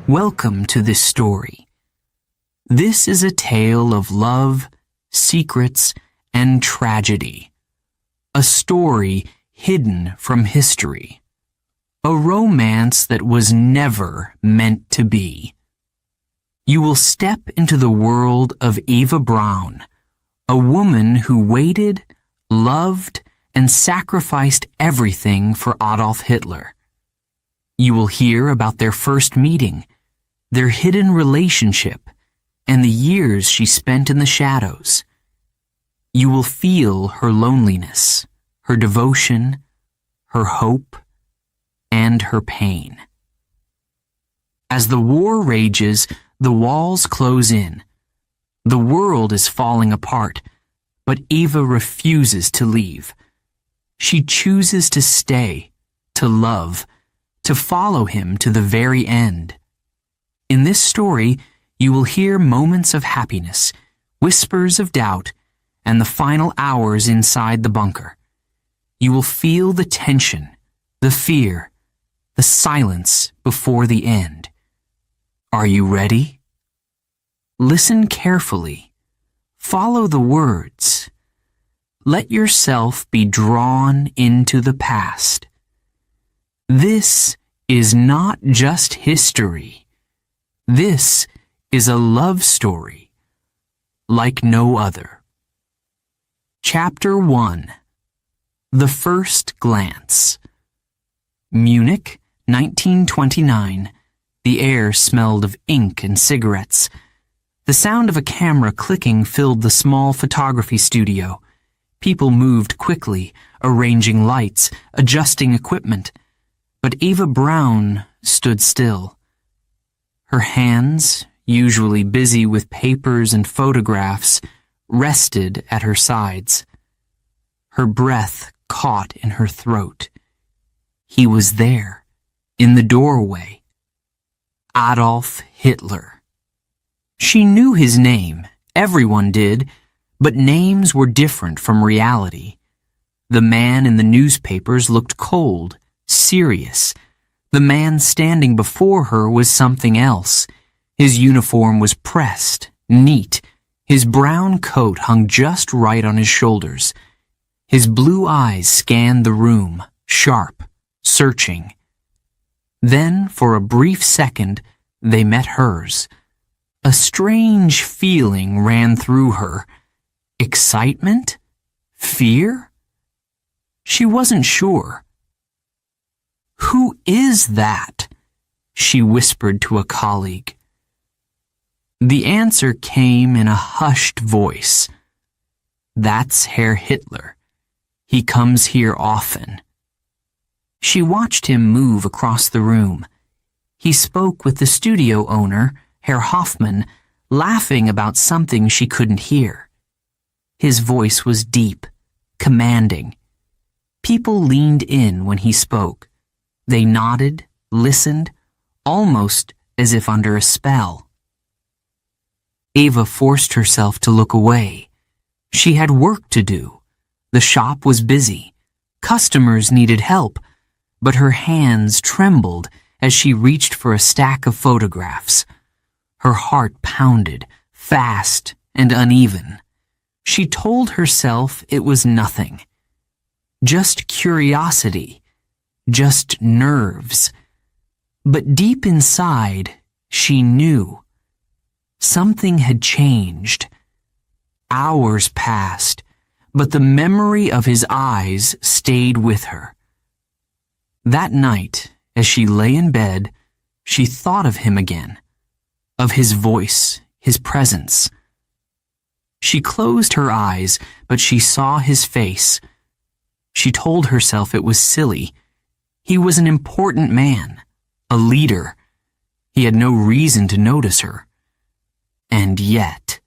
Welcome to this story. This is a tale of love, secrets, and tragedy. A story hidden from history. A romance that was never meant to be. You will step into the world of Eva Braun, a woman who waited, loved, and sacrificed everything for Adolf Hitler. You will hear about their first meeting, their hidden relationship, and the years she spent in the shadows. You will feel her loneliness, her devotion, her hope, and her pain. As the war rages, the walls close in. The world is falling apart, but Eva refuses to leave. She chooses to stay, to love, to follow him to the very end. In this story, you will hear moments of happiness, whispers of doubt, and the final hours inside the bunker. You will feel the tension, the fear, the silence before the end. Are you ready? Listen carefully. Follow the words. Let yourself be drawn into the past. This is not just history. This is a love story like no other. Chapter 1. The First Glance. Munich, 1929. The air smelled of ink and cigarettes. The sound of a camera clicking filled the small photography studio. People moved quickly, arranging lights, adjusting equipment. But Eva Braun stood still. Her hands, usually busy with papers and photographs, rested at her sides. Her breath caught in her throat. He was there, in the doorway. Adolf Hitler. She knew his name, everyone did, but names were different from reality. The man in the newspapers looked cold, serious. The man standing before her was something else. His uniform was pressed, neat. His brown coat hung just right on his shoulders. His blue eyes scanned the room, sharp, searching. Then, for a brief second, they met hers. A strange feeling ran through her. Excitement? Fear? She wasn't sure. "Who is that?" she whispered to a colleague. The answer came in a hushed voice. "That's Herr Hitler. He comes here often." She watched him move across the room. He spoke with the studio owner, Herr Hoffmann, laughing about something she couldn't hear. His voice was deep, commanding. People leaned in when he spoke. They nodded, listened, almost as if under a spell. Eva forced herself to look away. She had work to do. The shop was busy. Customers needed help, but her hands trembled as she reached for a stack of photographs. Her heart pounded, fast and uneven. She told herself it was nothing. Just curiosity. Just nerves. But deep inside, she knew. Something had changed. Hours passed, but the memory of his eyes stayed with her. That night, as she lay in bed, she thought of him again, of his voice, his presence. She closed her eyes, but she saw his face. She told herself it was silly. He was an important man, a leader. He had no reason to notice her. And yet.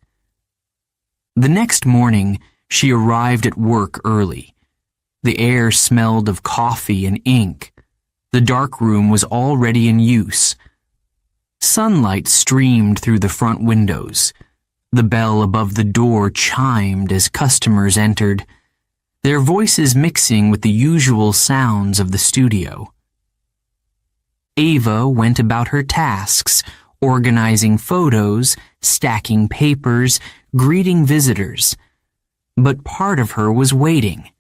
The next morning, she arrived at work early. The air smelled of coffee and ink. The dark room was already in use. Sunlight streamed through the front windows. The bell above the door chimed as customers entered, their voices mixing with the usual sounds of the studio. Ava went about her tasks, organizing photos, stacking papers, greeting visitors. But part of her was waiting.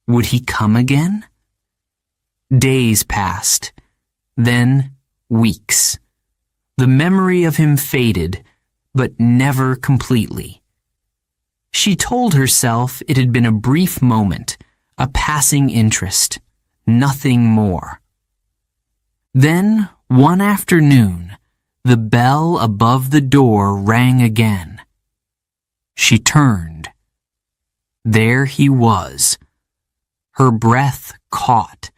Would he come again? Days passed, then weeks. The memory of him faded, but never completely. She told herself it had been a brief moment, a passing interest, nothing more. Then, one afternoon, the bell above the door rang again. She turned. There he was. Her breath caught.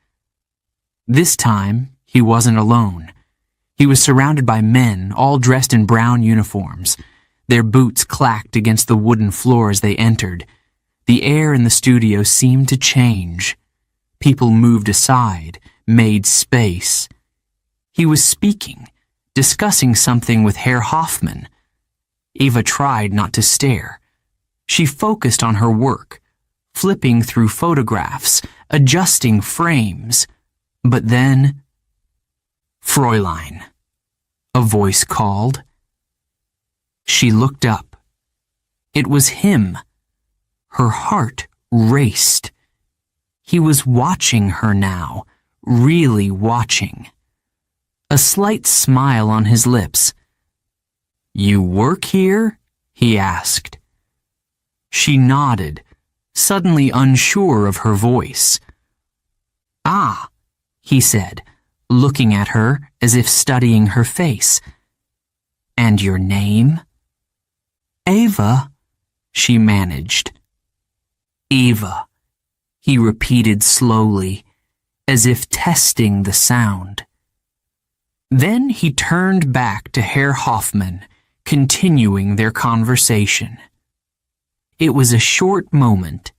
This time, he wasn't alone. He was surrounded by men, all dressed in brown uniforms. Their boots clacked against the wooden floor as they entered. The air in the studio seemed to change. People moved aside, made space. He was speaking, discussing something with Herr Hoffmann. Ava tried not to stare. She focused on her work, flipping through photographs, adjusting frames. But then, "Fräulein," a voice called. She looked up. It was him. Her heart raced. He was watching her now, really watching. A slight smile on his lips. "You work here?" he asked. She nodded, suddenly unsure of her voice. "Ah," he said, looking at her as if studying her face. "And your name?" "Ava," she managed. "Ava," he repeated slowly, as if testing the sound. Then he turned back to Herr Hoffmann, continuing their conversation. It was a short moment,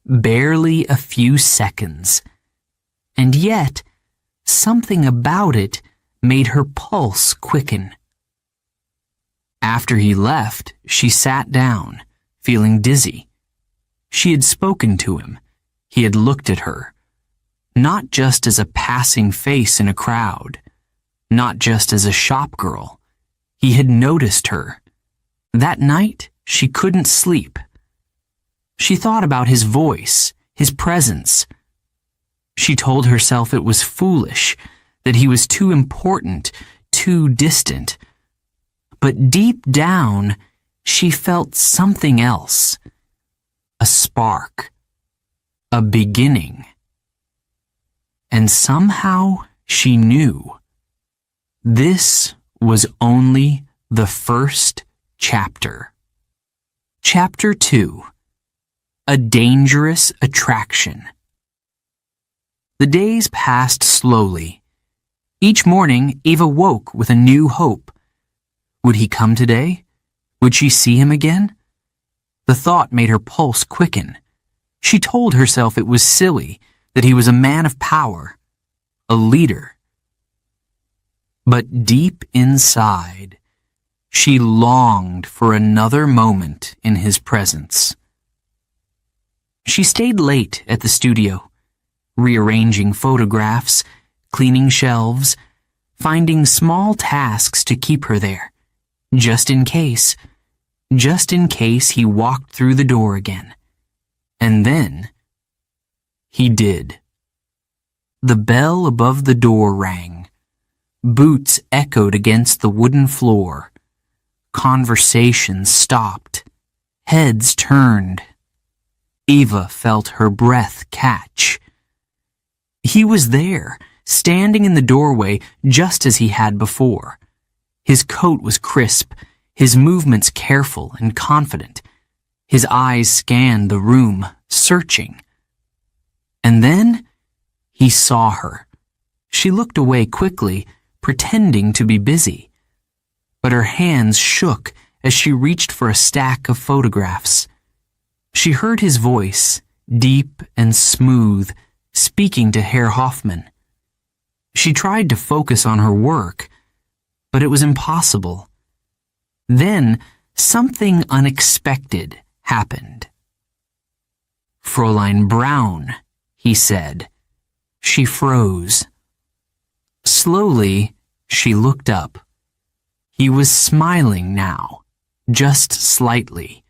barely a few seconds, and yet something about it made her pulse quicken. After he left, she sat down, feeling dizzy. She had spoken to him. He had looked at her, not just as a passing face in a crowd, not just as a shop girl. He had noticed her. That night, she couldn't sleep. She thought about his voice, his presence. She told herself it was foolish, that he was too important, too distant. But deep down, she felt something else. A spark. A beginning. And somehow she knew. This was only the first chapter. Chapter 2. A Dangerous Attraction. The days passed slowly. Each morning, Ava woke with a new hope. Would he come today? Would she see him again? The thought made her pulse quicken. She told herself it was silly, that he was a man of power, a leader. But deep inside, she longed for another moment in his presence. She stayed late at the studio, rearranging photographs, cleaning shelves, finding small tasks to keep her there, just in case he walked through the door again. And then, he did. The bell above the door rang. Boots echoed against the wooden floor. Conversations stopped. Heads turned. Ava felt her breath catch. He was there, standing in the doorway just as he had before. His coat was crisp, his movements careful and confident. His eyes scanned the room, searching. And then he saw her. She looked away quickly, pretending to be busy. But her hands shook as she reached for a stack of photographs. She heard his voice, deep and smooth, speaking to Herr Hoffmann. She tried to focus on her work, but it was impossible. Then something unexpected happened. "Fräulein Braun," he said. She froze. Slowly, she looked up. He was smiling now, just slightly.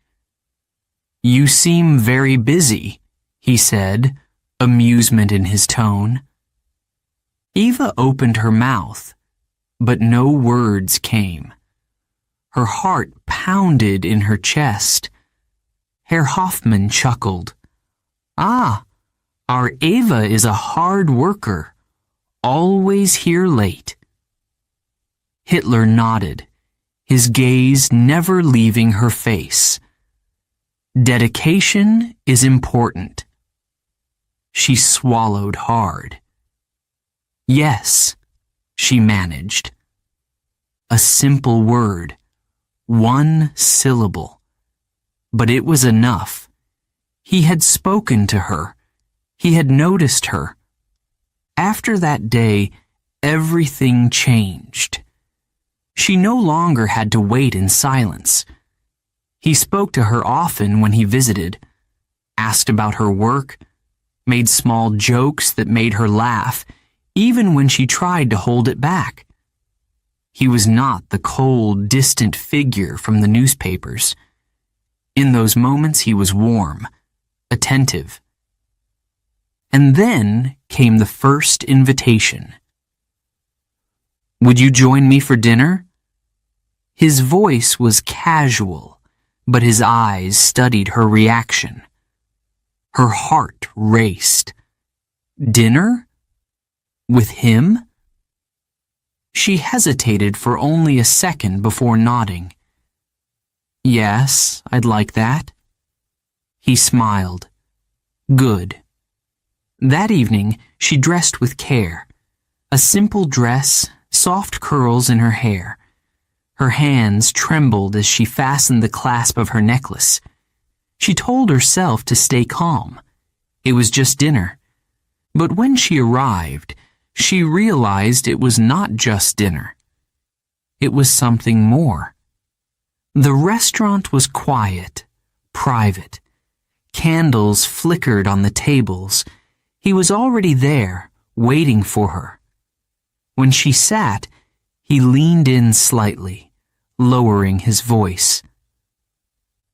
"You seem very busy," he said, amusement in his tone. Eva opened her mouth, but no words came. Her heart pounded in her chest. Herr Hoffmann chuckled. "Ah, our Eva is a hard worker, always here late." Hitler nodded, his gaze never leaving her face. "Dedication is important." She swallowed hard. "Yes," she managed. A simple word, one syllable. But it was enough. He had spoken to her. He had noticed her. After that day, everything changed. She no longer had to wait in silence. He spoke to her often when he visited, asked about her work, made small jokes that made her laugh, even when she tried to hold it back. He was not the cold, distant figure from the newspapers. In those moments he was warm, attentive. And then came the first invitation. "Would you join me for dinner?" His voice was casual, but his eyes studied her reaction. Her heart raced. Dinner? With him? She hesitated for only a second before nodding. "Yes, I'd like that." He smiled. "Good." That evening, she dressed with care. A simple dress, soft curls in her hair. Her hands trembled as she fastened the clasp of her necklace. She told herself to stay calm. It was just dinner. But when she arrived, she realized it was not just dinner. It was something more. The restaurant was quiet, private. Candles flickered on the tables. He was already there, waiting for her. When she sat, he leaned in slightly, lowering his voice.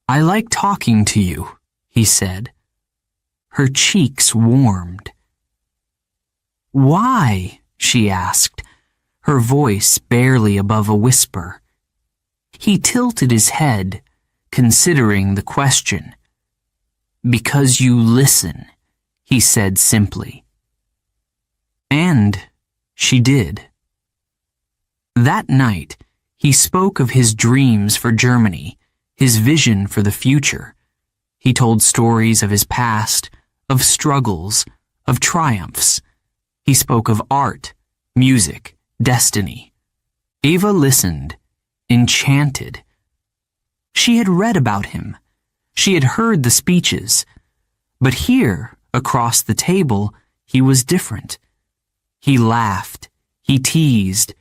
"I like talking to you," he said. Her cheeks warmed. "Why?" she asked, her voice barely above a whisper. He tilted his head, considering the question. "Because you listen," he said simply. And she did. That night, he spoke of his dreams for Germany, his vision for the future. He told stories of his past, of struggles, of triumphs. He spoke of art, music, destiny. Eva listened, enchanted. She had read about him. She had heard the speeches. But here, across the table, he was different. He laughed. He teased.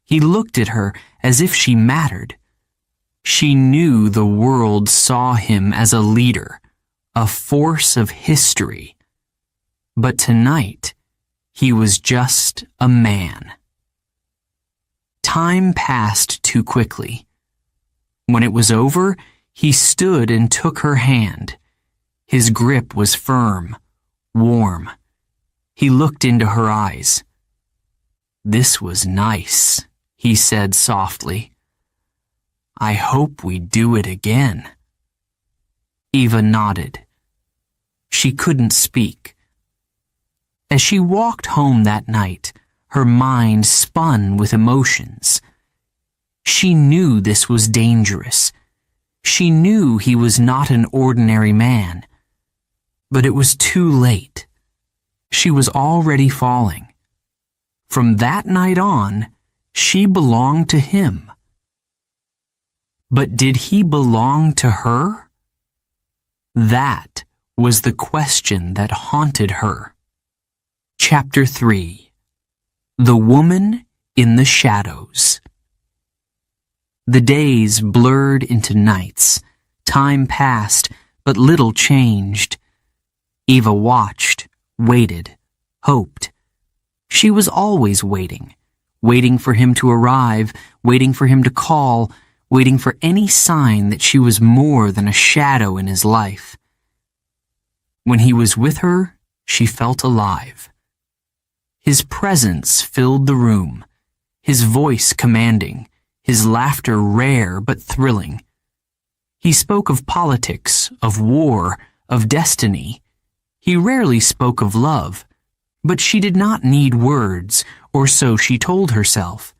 He looked at her as if she mattered. She knew the world saw him as a leader, a force of history. But tonight, he was just a man. Time passed too quickly. When it was over, he stood and took her hand. His grip was firm, warm. He looked into her eyes. "This was nice," he said softly. "I hope we do it again." Eva nodded. She couldn't speak. As she walked home that night, her mind spun with emotions. She knew this was dangerous. She knew he was not an ordinary man. But it was too late. She was already falling. From that night on, she belonged to him. But did he belong to her? That was the question that haunted her. Chapter 3. The Woman in the Shadows. The days blurred into nights. Time passed, but little changed. Eva watched, waited, hoped. She was always waiting, waiting for him to arrive, waiting for him to call, waiting for any sign that she was more than a shadow in his life. When he was with her, she felt alive. His presence filled the room, his voice commanding, his laughter rare but thrilling. He spoke of politics, of war, of destiny. He rarely spoke of love, but she did not need words, or so she told herself.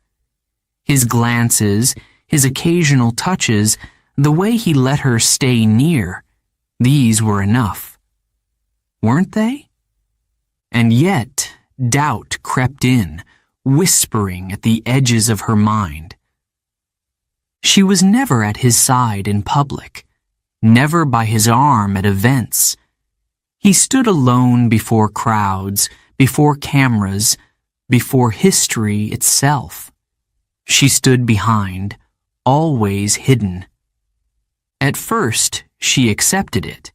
His glances, his occasional touches, the way he let her stay near, these were enough. Weren't they? And yet, doubt crept in, whispering at the edges of her mind. She was never at his side in public, never by his arm at events. He stood alone before crowds, before cameras, before history itself. She stood behind, always hidden. At first, she accepted it.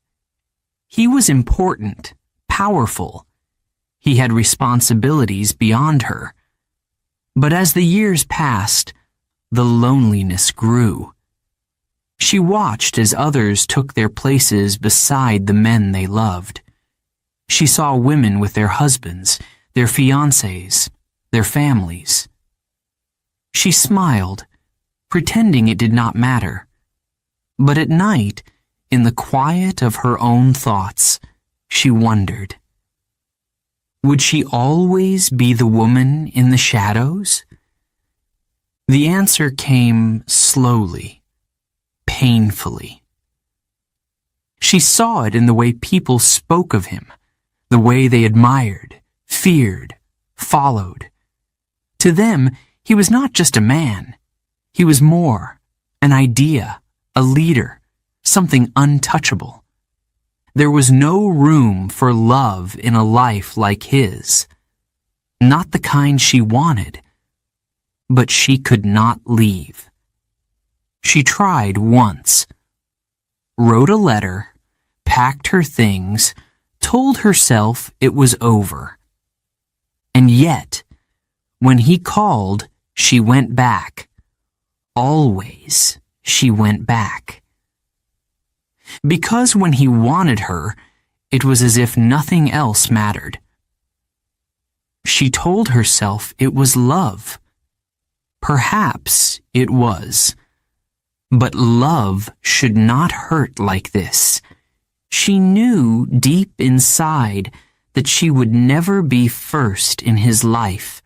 He was important, powerful. He had responsibilities beyond her. But as the years passed, the loneliness grew. She watched as others took their places beside the men they loved. She saw women with their husbands, their fiancés, their families. She smiled, pretending it did not matter. But at night, in the quiet of her own thoughts, she wondered. Would she always be the woman in the shadows? The answer came slowly, painfully. She saw it in the way people spoke of him, the way they admired, feared, followed. To them, he was not just a man. He was more, an idea, a leader, something untouchable. There was no room for love in a life like his. Not the kind she wanted, but she could not leave. She tried once, wrote a letter, packed her things, told herself it was over. And yet, when he called, she went back. Always she went back. Because when he wanted her, it was as if nothing else mattered. She told herself it was love. Perhaps it was. But love should not hurt like this. She knew deep inside that she would never be first in his life.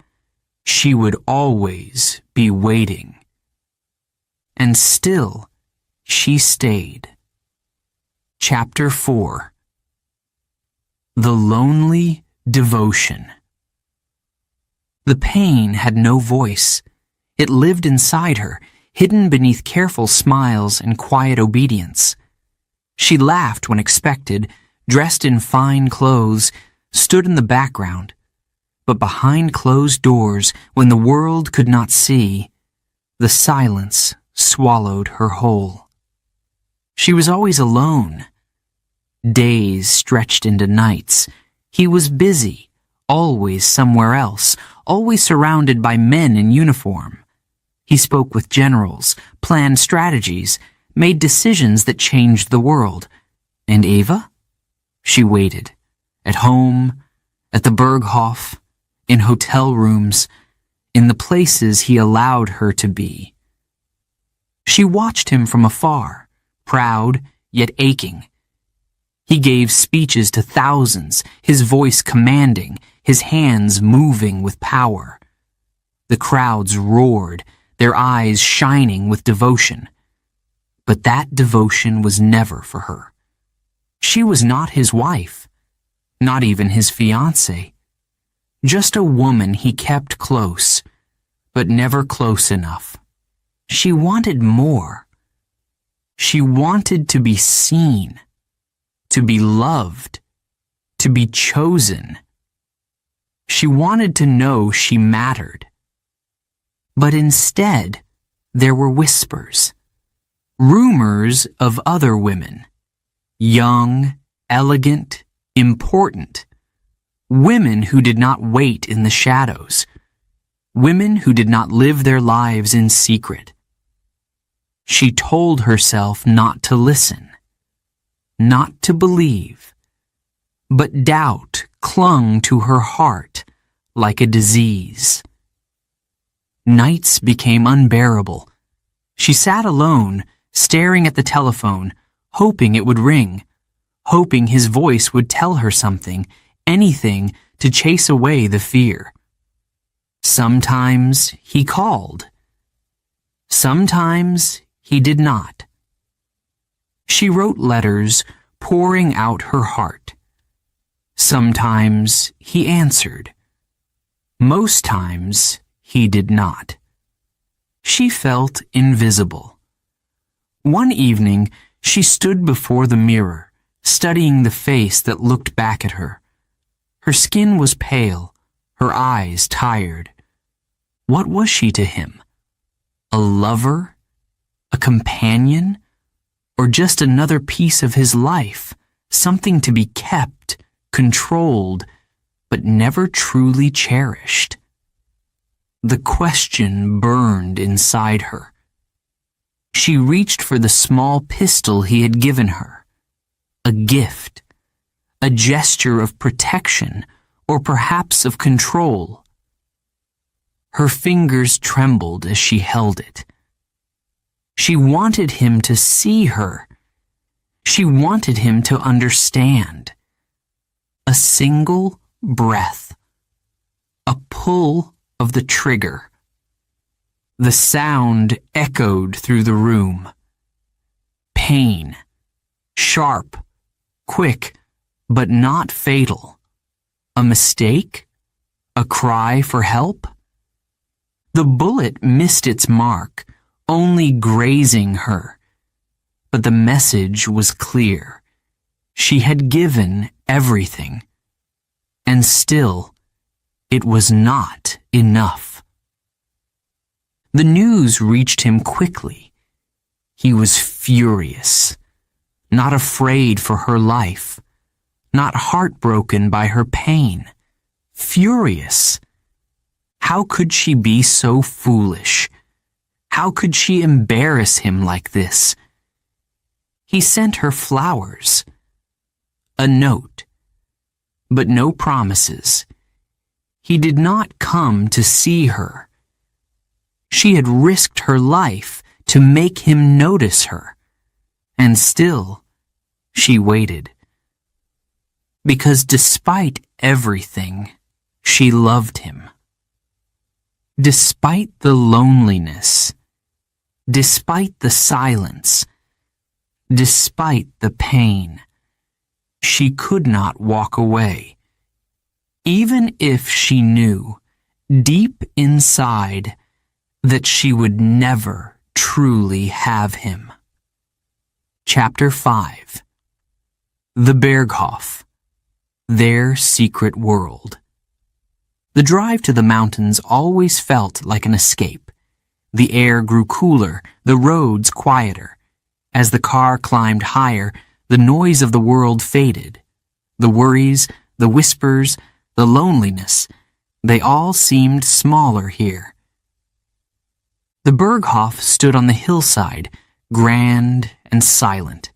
She would always be waiting. And still, she stayed. Chapter 4. The Lonely Devotion. The pain had no voice. It lived inside her, hidden beneath careful smiles and quiet obedience. She laughed when expected, dressed in fine clothes, stood in the background. But behind closed doors, when the world could not see, the silence swallowed her whole. She was always alone. Days stretched into nights. He was busy, always somewhere else, always surrounded by men in uniform. He spoke with generals, planned strategies, made decisions that changed the world. And Eva? She waited. At home, at the Berghof, in hotel rooms, in the places he allowed her to be. She watched him from afar, proud yet aching. He gave speeches to thousands, his voice commanding, his hands moving with power. The crowds roared, their eyes shining with devotion. But that devotion was never for her. She was not his wife, not even his fiancée. Just a woman he kept close, but never close enough. She wanted more. She wanted to be seen, to be loved, to be chosen. She wanted to know she mattered. But instead, there were whispers, rumors of other women, young, elegant, important, women who did not wait in the shadows. women who did not live their lives in secret. She told herself not to listen, not to believe, but doubt clung to her heart like a disease. Nights became unbearable. She sat alone, staring at the telephone, hoping it would ring, hoping his voice would tell her something, anything to chase away the fear. Sometimes he called. Sometimes he did not. She wrote letters, pouring out her heart. Sometimes he answered. Most times he did not. She felt invisible. One evening, she stood before the mirror, studying the face that looked back at her. Her skin was pale, her eyes tired. What was she to him? A lover? A companion? Or just another piece of his life, something to be kept, controlled, but never truly cherished? The question burned inside her. She reached for the small pistol he had given her. A gift. A gesture of protection, or perhaps of control. Her fingers trembled as she held it. She wanted him to see her. She wanted him to understand. A single breath. A pull of the trigger. The sound echoed through the room. Pain. Sharp. Quick, but not fatal. A mistake? A cry for help? The bullet missed its mark, only grazing her. But the message was clear. She had given everything. And still, it was not enough. The news reached him quickly. He was furious, not afraid for her life, not heartbroken by her pain. Furious. How could she be so foolish? How could she embarrass him like this? He sent her flowers, a note, but no promises. He did not come to see her. She had risked her life to make him notice her, and still she waited. Because despite everything, she loved him. Despite the loneliness, despite the silence, despite the pain, she could not walk away. Even if she knew, deep inside, that she would never truly have him. Chapter 5. The Berghof. Their secret world. The drive to the mountains always felt like an escape. The air grew cooler, the roads quieter. As the car climbed higher, the noise of the world faded. The worries, the whispers, the loneliness, they all seemed smaller here. The Berghof stood on the hillside, grand and silent.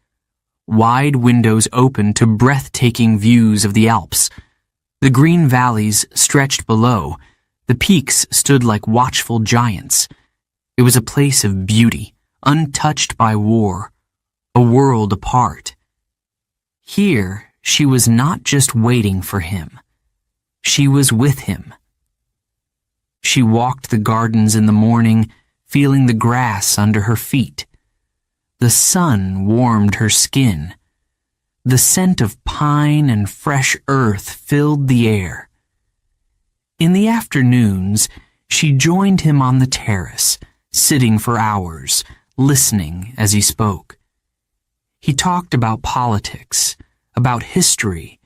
Wide windows opened to breathtaking views of the Alps. The green valleys stretched below. The peaks stood like watchful giants. It was a place of beauty, untouched by war, a world apart. Here, she was not just waiting for him. She was with him. She walked the gardens in the morning, feeling the grass under her feet. The sun warmed her skin. The scent of pine and fresh earth filled the air. In the afternoons, she joined him on the terrace, sitting for hours, listening as he spoke. He talked about politics, about history,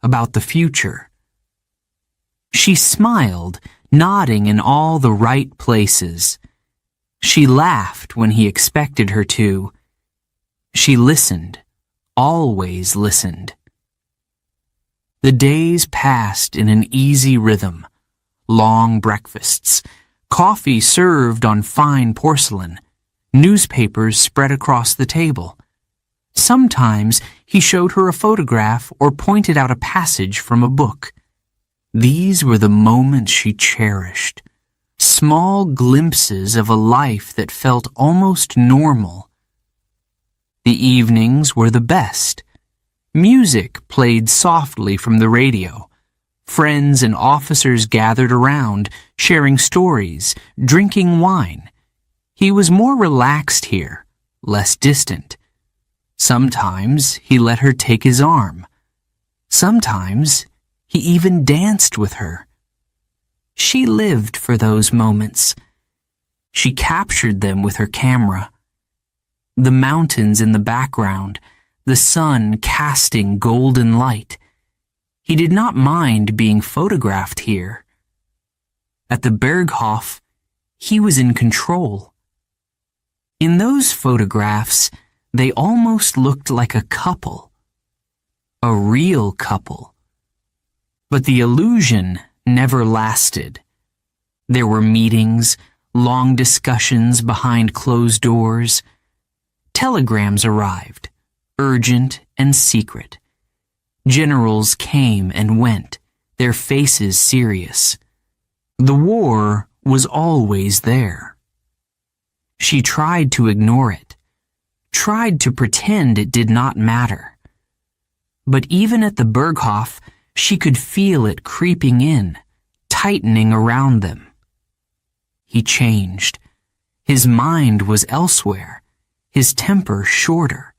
about the future. She smiled, nodding in all the right places. She laughed when he expected her to. She listened, always listened. The days passed in an easy rhythm, long breakfasts, coffee served on fine porcelain, newspapers spread across the table. Sometimes he showed her a photograph or pointed out a passage from a book. These were the moments she cherished, small glimpses of a life that felt almost normal. The evenings were the best. Music played softly from the radio. Friends and officers gathered around, sharing stories, drinking wine. He was more relaxed here, less distant. Sometimes he let her take his arm. Sometimes he even danced with her. She lived for those moments. She captured them with her camera. The mountains in the background, the sun casting golden light. He did not mind being photographed here. At the Berghof, he was in control. In those photographs, they almost looked like a couple. A real couple. But the illusion never lasted. There were meetings, long discussions behind closed doors. Telegrams arrived, urgent and secret. Generals came and went, their faces serious. The war was always there. She tried to ignore it, tried to pretend it did not matter. But even at the Berghof, she could feel it creeping in, tightening around them. He changed. His mind was elsewhere, his temper shorter.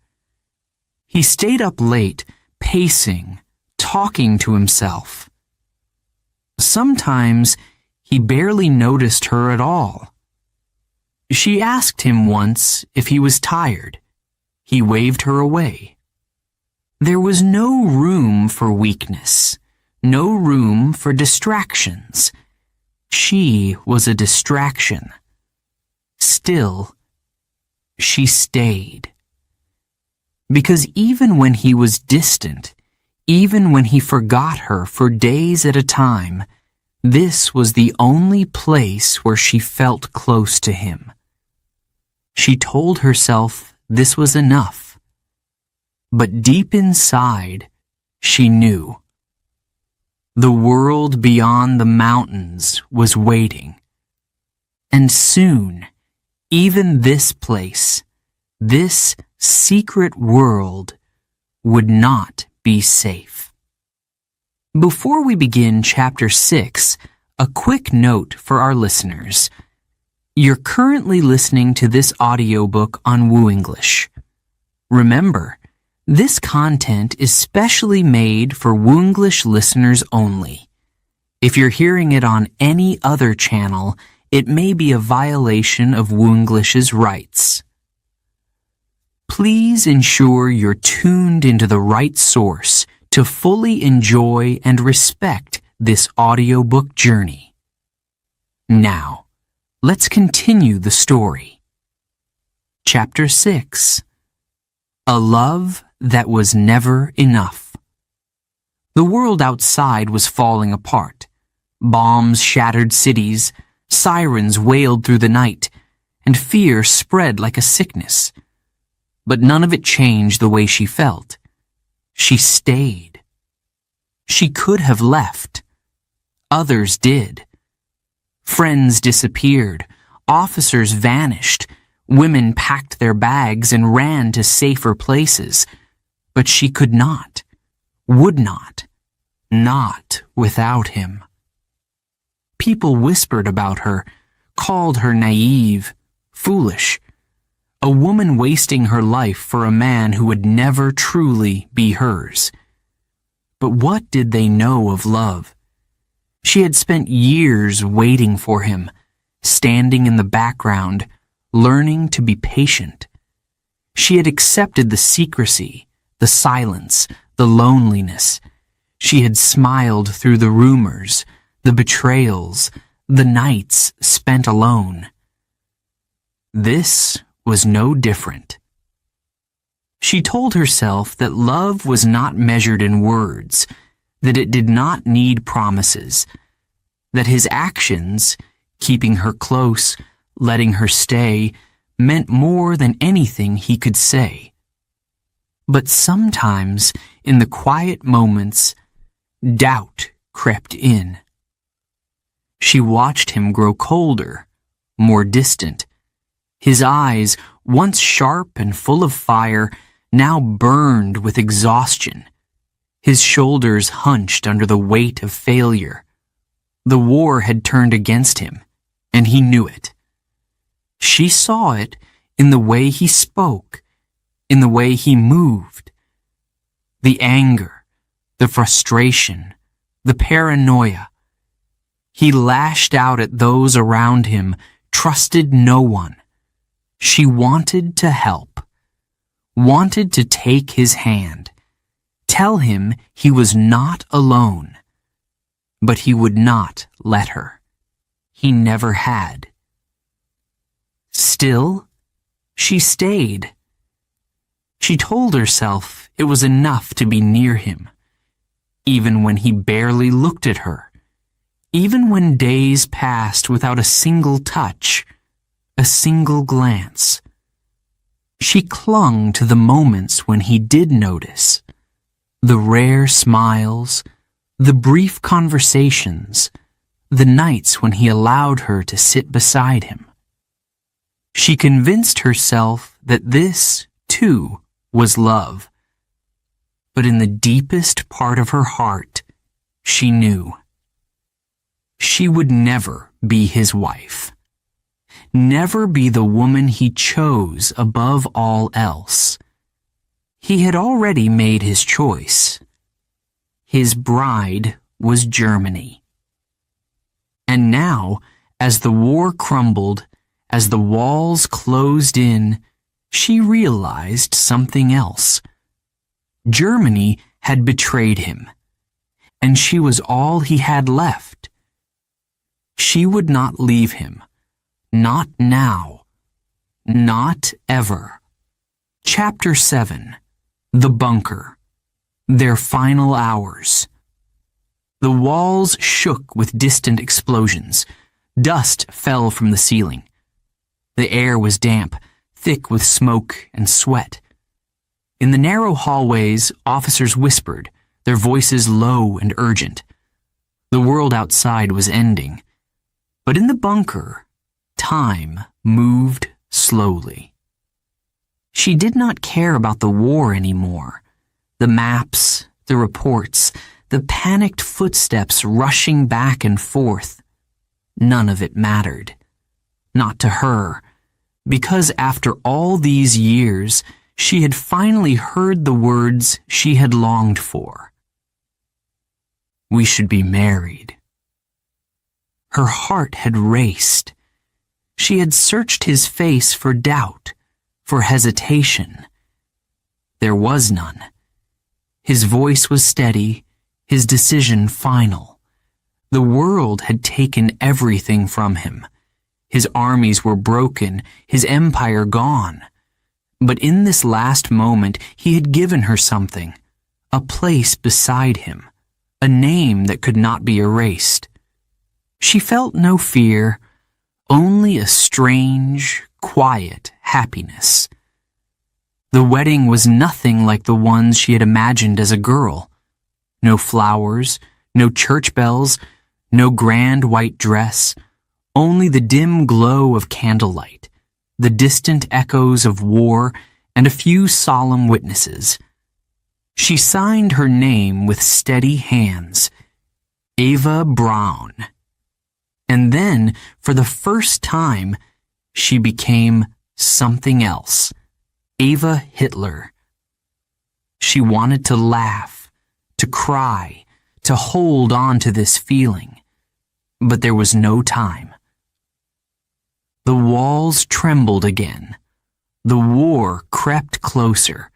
He stayed up late, pacing, talking to himself. Sometimes he barely noticed her at all. She asked him once if he was tired. He waved her away. There was no room for weakness, no room for distractions. She was a distraction. Still, she stayed. Because even when he was distant, even when he forgot her for days at a time, this was the only place where she felt close to him. She told herself this was enough. But deep inside, she knew. The world beyond the mountains was waiting. And soon, even this place, this secret world, would not be safe. Before we begin Chapter 6, a quick note for our listeners. You're currently listening to this audiobook on WooEnglish. Remember, this content is specially made for WooEnglish listeners only. If you're hearing it on any other channel, it may be a violation of WooEnglish's rights. Please ensure you're tuned into the right source to fully enjoy and respect this audiobook journey. Now, let's continue the story. Chapter 6. A Love That Was Never Enough. The world outside was falling apart. Bombs shattered cities, sirens wailed through the night, and fear spread like a sickness. But none of it changed the way she felt. She stayed. She could have left. Others did. Friends disappeared. Officers vanished. Women packed their bags and ran to safer places. But she could not, would not without him. People whispered about her, called her naive, foolish. A woman wasting her life for a man who would never truly be hers. But what did they know of love? She had spent years waiting for him, standing in the background, learning to be patient. She had accepted the secrecy, the silence, the loneliness. She had smiled through the rumors, the betrayals, the nights spent alone. This was no different. She told herself that love was not measured in words, that it did not need promises, that his actions, keeping her close, letting her stay, meant more than anything he could say. But sometimes, in the quiet moments, doubt crept in. She watched him grow colder, more distant. His eyes, once sharp and full of fire, now burned with exhaustion. His shoulders hunched under the weight of failure. The war had turned against him, and he knew it. She saw it in the way he spoke, in the way he moved. The anger, the frustration, the paranoia. He lashed out at those around him, trusted no one. She wanted to help, wanted to take his hand, tell him he was not alone. But he would not let her. He never had. Still, she stayed. She told herself it was enough to be near him, even when he barely looked at her, even when days passed without a single touch, a single glance. She clung to the moments when he did notice, the rare smiles, the brief conversations, the nights when he allowed her to sit beside him. She convinced herself that this, too, was love. But in the deepest part of her heart, she knew. She would never be his wife. Never be the woman he chose above all else. He had already made his choice. His bride was Germany. And now, as the war crumbled, as the walls closed in, she realized something else. Germany had betrayed him, and she was all he had left. She would not leave him, not now, not ever. Chapter 7. The Bunker. Their final hours. The walls shook with distant explosions. Dust fell from the ceiling. The air was damp, thick with smoke and sweat. In the narrow hallways, officers whispered, their voices low and urgent. The world outside was ending. But in the bunker, time moved slowly. She did not care about the war anymore. The maps, the reports, the panicked footsteps rushing back and forth. None of it mattered. Not to her, because after all these years, she had finally heard the words she had longed for. We should be married. Her heart had raced. She had searched his face for doubt, for hesitation. There was none. His voice was steady, his decision final. The world had taken everything from him. His armies were broken, his empire gone. But in this last moment, he had given her something, a place beside him, a name that could not be erased. She felt no fear, only a strange, quiet happiness. The wedding was nothing like the ones she had imagined as a girl. No flowers, no church bells, no grand white dress, only the dim glow of candlelight, the distant echoes of war, and a few solemn witnesses. She signed her name with steady hands, Ava Braun. And then, for the first time, she became something else, Ava Hitler. She wanted to laugh, to cry, to hold on to this feeling, but there was no time. The walls trembled again. The war crept closer.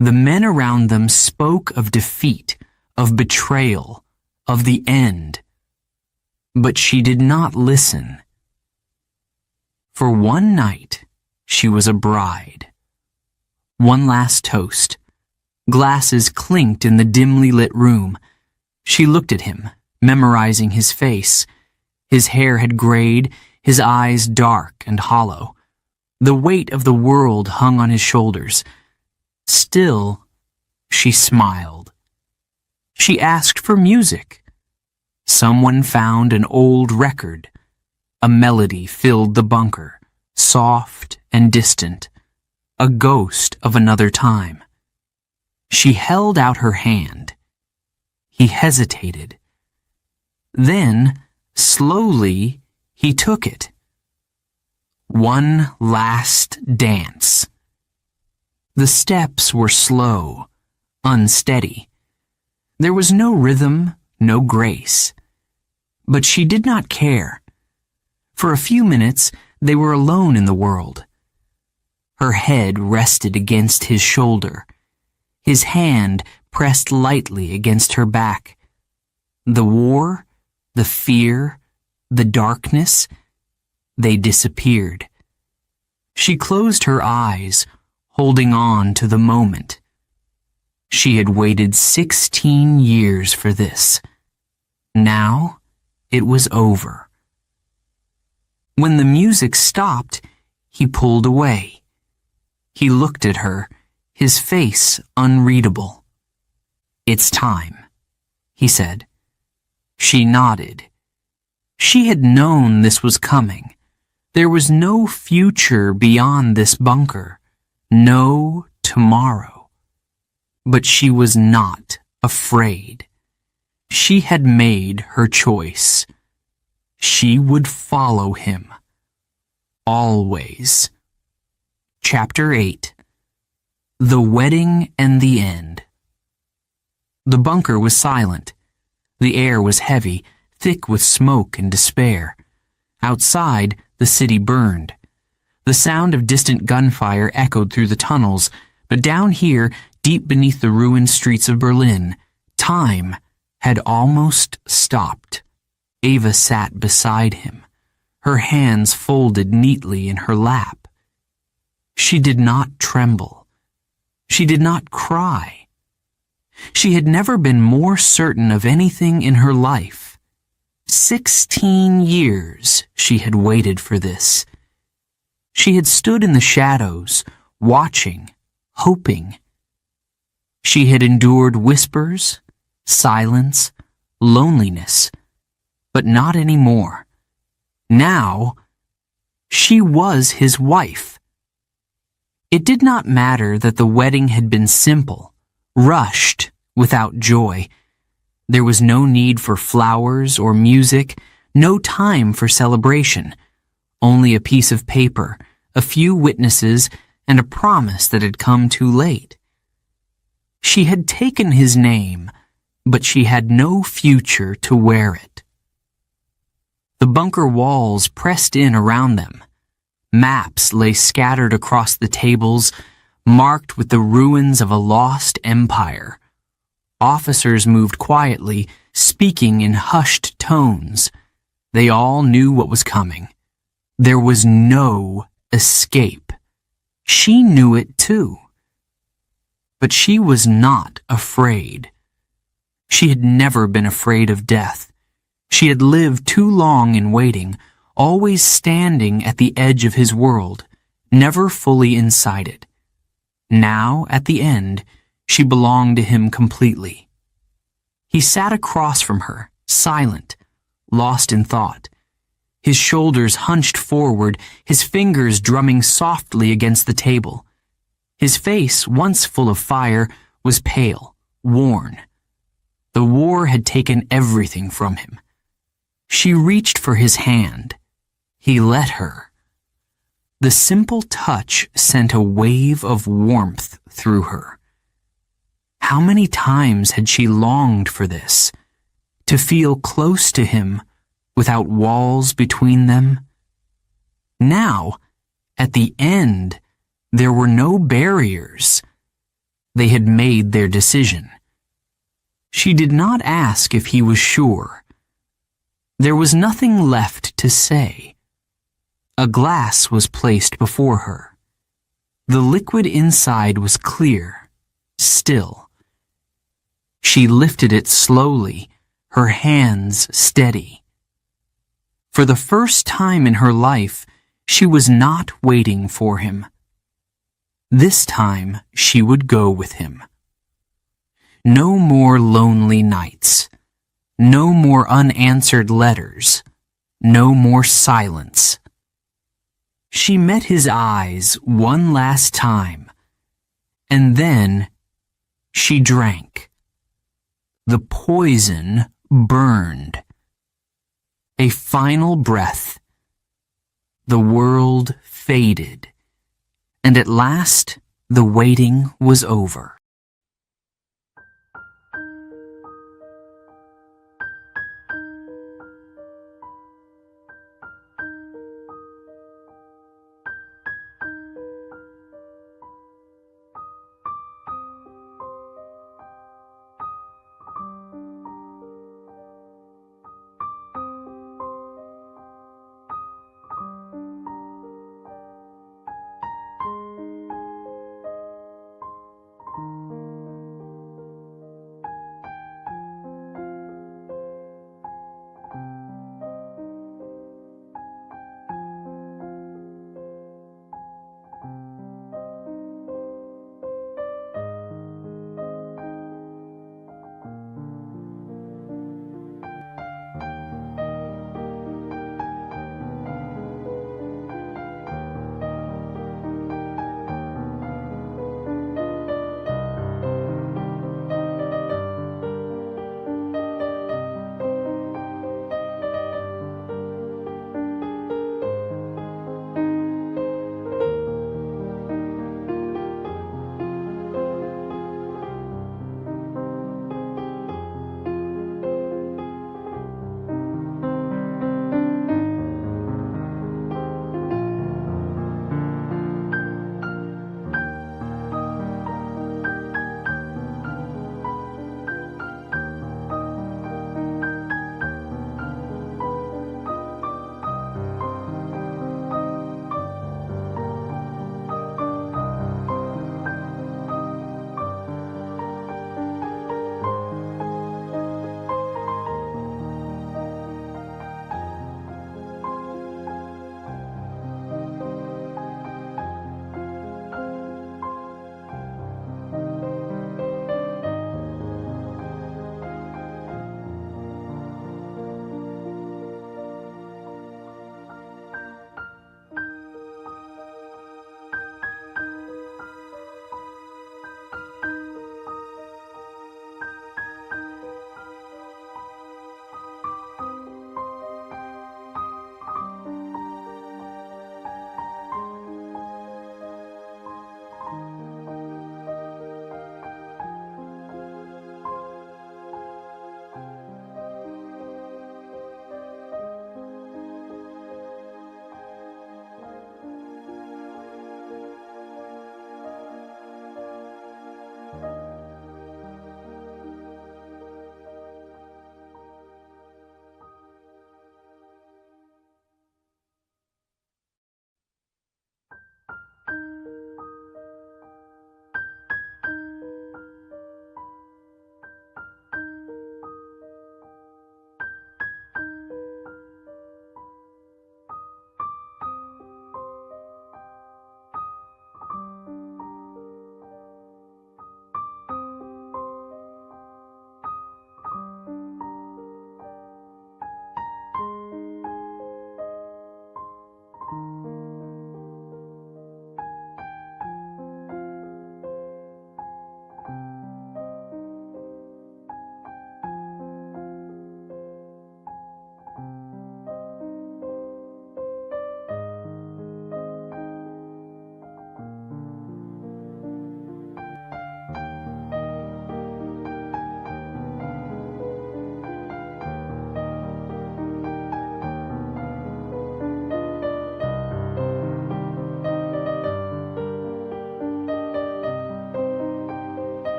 The men around them spoke of defeat, of betrayal, of the end. But she did not listen. For one night, she was a bride. One last toast. Glasses clinked in the dimly lit room. She looked at him, memorizing his face, His hair had grayed, his eyes dark and hollow. The weight of the world hung on his shoulders. Still, she smiled. She asked for music. Someone found an old record. A melody filled the bunker, soft and distant, a ghost of another time. She held out her hand. He hesitated. Then, slowly, he took it. One last dance. The steps were slow, unsteady. There was no rhythm, no grace. But she did not care. For a few minutes, they were alone in the world. Her head rested against his shoulder. His hand pressed lightly against her back. The war, the fear, the darkness, they disappeared. She closed her eyes, holding on to the moment. She had waited 16 years for this. Now, it was over. When the music stopped, he pulled away. He looked at her, his face unreadable. "It's time," he said. She nodded. She had known this was coming. There was no future beyond this bunker, no tomorrow. But she was not afraid. She had made her choice. She would follow him. Always. Chapter 8. The Wedding and the End. The bunker was silent. The air was heavy, thick with smoke and despair. Outside, the city burned. The sound of distant gunfire echoed through the tunnels, but down here, deep beneath the ruined streets of Berlin, time had almost stopped. Ava sat beside him, her hands folded neatly in her lap. She did not tremble. She did not cry. She had never been more certain of anything in her life. 16 years she had waited for this. She had stood in the shadows, watching, hoping. She had endured whispers, silence, loneliness, but not anymore. Now, she was his wife. It did not matter that the wedding had been simple, rushed, without joy. There was no need for flowers or music, no time for celebration. Only a piece of paper, a few witnesses, and a promise that had come too late. She had taken his name, but she had no future to wear it. The bunker walls pressed in around them. Maps lay scattered across the tables, marked with the ruins of a lost empire. Officers moved quietly, speaking in hushed tones. They all knew what was coming. There was no escape. She knew it too. But she was not afraid. She had never been afraid of death. She had lived too long in waiting, always standing at the edge of his world, never fully inside it. Now, at the end, she belonged to him completely. He sat across from her, silent, lost in thought. His shoulders hunched forward, his fingers drumming softly against the table. His face, once full of fire, was pale, worn. The war had taken everything from him. She reached for his hand. He let her. The simple touch sent a wave of warmth through her. How many times had she longed for this? To feel close to him, without walls between them? Now, at the end, there were no barriers. They had made their decision. She did not ask if he was sure. There was nothing left to say. A glass was placed before her. The liquid inside was clear, still. She lifted it slowly, her hands steady. For the first time in her life, she was not waiting for him. This time she would go with him. No more lonely nights. No more unanswered letters. No more silence. She met his eyes one last time, and then she drank. The poison burned. A final breath. The world faded, and at last the waiting was over.